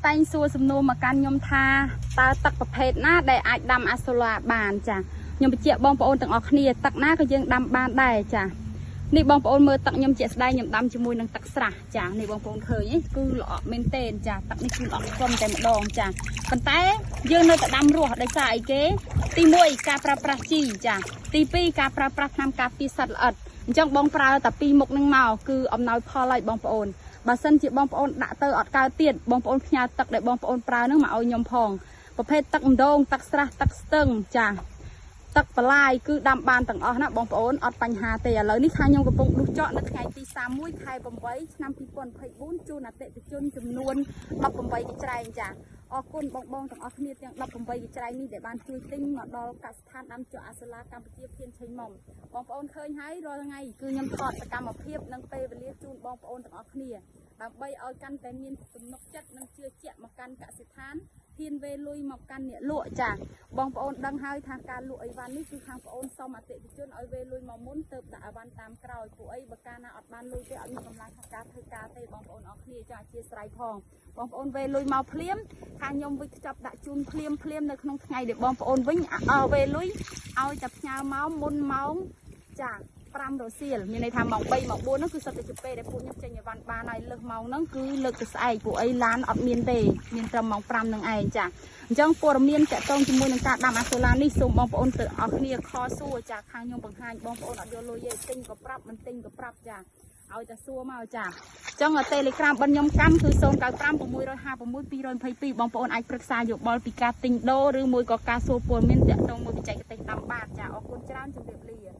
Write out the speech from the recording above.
តែងសួរសំណួរមកកាន់ខ្ញុំថាតើទឹកប្រភេទណាដែលអាចដាំអាសូឡាបានចាខ្ញុំបញ្ជាក់បងប្អូនទាំងអស់គ្នាទឹកណាក៏យើងដាំបានដែរចានេះបងប្អូនមើលទឹកខ្ញុំជាក់ស្ដែងខ្ញុំដាំជាមួយនឹងទឹកស្រះចានេះបងប្អូនឃើញគឺល្អមែនទែនចាទឹកនេះគឺល្អស្គមតែម្ដងចាប៉ុន្តែយើងនៅតែដាំរស់ដោយសារអីគេទី1ការប្រើប្រាស់ជីចាទី2ការប្រើប្រាស់ថ្នាំការពារសត្វល្អិតអញ្ចឹងបងប្រើតែពីរមុខនឹងមកគឺអំណោយផលហើយបងប្អូនបើសិនជាបងប្អូនដាក់ទៅអត់កើតទៀតបងប្អូនផ្ញើទឹកដែលបងប្អូនប្រើនឹងមកឲ្យខ្ញុំផងប្រភេទទឹកម្ដងទឹកស្រះទឹកស្ទឹងចាទឹកបន្លាយគឺដាំបានទាំងអស់ណាបងប្អូនអត់បញ្ហាទេឥឡូវនេះខាងខ្ញុំកំពុងដុសចក់នៅថ្ងៃទី31ខែ8ឆ្នាំ2024ជូនអតិថិជនចំនួន18កញ្ច្រែងចាអរគុណបងទាំងអស់គ្នាទាំង18កញ្ច្រែងនេះដែលបានជួយទិញមកដល់កសិដ្ឋានដាំជក់អាសូឡាកម្ពុជាភៀនឆេងមុំបងប្អូនឃើញហើយរាល់ថ្ងៃគឺខ្ញុំថតសកម្មភាពនិងពេលវេលាជូនបងប្អូនទាំងអស់គ្នាដើម្បីឲ្យកាន់តែមានទំនុកចិត្តនិងជឿជាក់មកកាន់កសិដ្ឋានហ៊ានវេលុយមកកាន់អ្នកលក់ចាបងប្អូនដឹងហើយថាការលក់អីវ៉ាន់នេះគឺខាងប្អូនសុំអតិថិជនឲ្យវេលុយមកមុនទៅដាក់អីវ៉ាន់តាមក្រោយពួកអីបើកាលណាអត់បានលុយទេអត់មានកម្លាំងក្នុងការធ្វើការទេបងប្អូនអរគ្នាចាអធិស្ឋានផងបងប្អូនវេលុយមកភ្លាមខាងខ្ញុំវិខ្ចប់ដាក់ជូនភ្លាមនៅក្នុងថ្ងៃដែលបងប្អូនវិញវេលុយឲ្យតែផ្ញើមកមុនម៉ោងចា5រសៀលមានន័យថាម៉ោង3ម៉ោង4ហ្នឹងគឺសិតតែជាពេលដែលពួកខ្ញុំចេញអីវ៉ាន់បានហើយលើសម៉ោងហ្នឹងគឺលើកទៅស្អែកពួកអីឡានអត់មានទេមានត្រឹមម៉ោង5ហ្នឹងឯងចាអញ្ចឹងព័ត៌មានតកតងជាមួយនឹងការដាំអាសូឡានេះសូមបងប្អូនទាំងអស់គ្នាខសួរចាខាងខ្ញុំបង្ហាញបងប្អូនអត់យកលុយទេទិញក៏ប្រាប់មិនទិញក៏ប្រាប់ចាឲ្យតែសួរមកចាអញ្ចឹង Telegram របស់ខ្ញុំកម្មគឺ095 656 222បងប្អូនអាចប្រឹក្សាយោបល់ពីការទិញដូរឬមួយក៏ការសួរព័ត៌មានតកតងមួយបច្ចេកទេសដាំបានចាអរគុណច្រើនជម្រាបលា